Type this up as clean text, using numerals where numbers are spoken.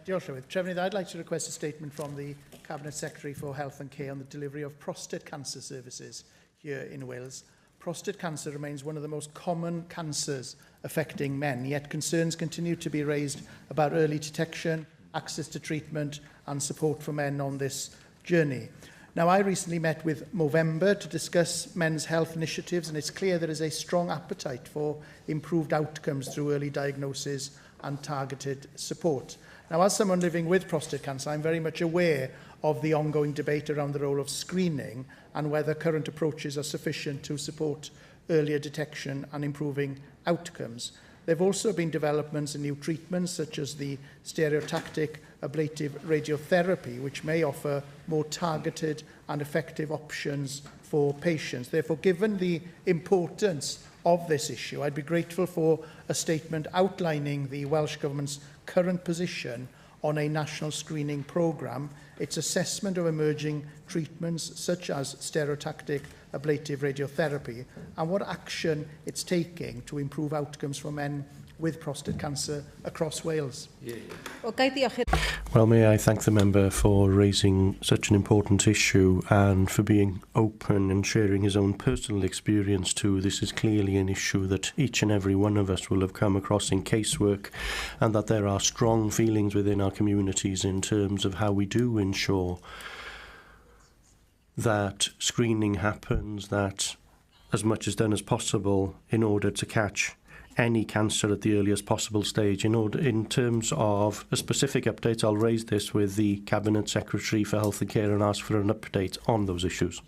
Diolch, Llywydd. Trefnydd, I'd like to request a statement from the Cabinet Secretary for Health and Care on the delivery of prostate cancer services here in Wales. Prostate cancer remains one of the most common cancers affecting men, yet concerns continue to be raised about early detection, access to treatment and support for men on this journey. Now, I recently met with Movember to discuss men's health initiatives, and it's clear there is a strong appetite for improved outcomes through early diagnosis and targeted support. Now, as someone living with prostate cancer, I'm very much aware of the ongoing debate around the role of screening and whether current approaches are sufficient to support earlier detection and improving outcomes. There have also been developments in new treatments such as the Stereotactic Ablative Radiotherapy, which may offer more targeted and effective options for patients. Therefore, given the importance of this issue, I'd be grateful for a statement outlining the Welsh Government's current position on a national screening programme, its assessment of emerging treatments such as stereotactic ablative radiotherapy, and what action it's taking to improve outcomes for men with prostate cancer across Wales. Well, may I thank the member for raising such an important issue and for being open and sharing his own personal experience too. This is clearly an issue that each and every one of us will have come across in casework, and that there are strong feelings within our communities in terms of how we do ensure that screening happens, that as much is done as possible in order to catch any cancer at the earliest possible stage. In terms of a specific update, I'll raise this with the Cabinet Secretary for Health and Care and ask for an update on those issues.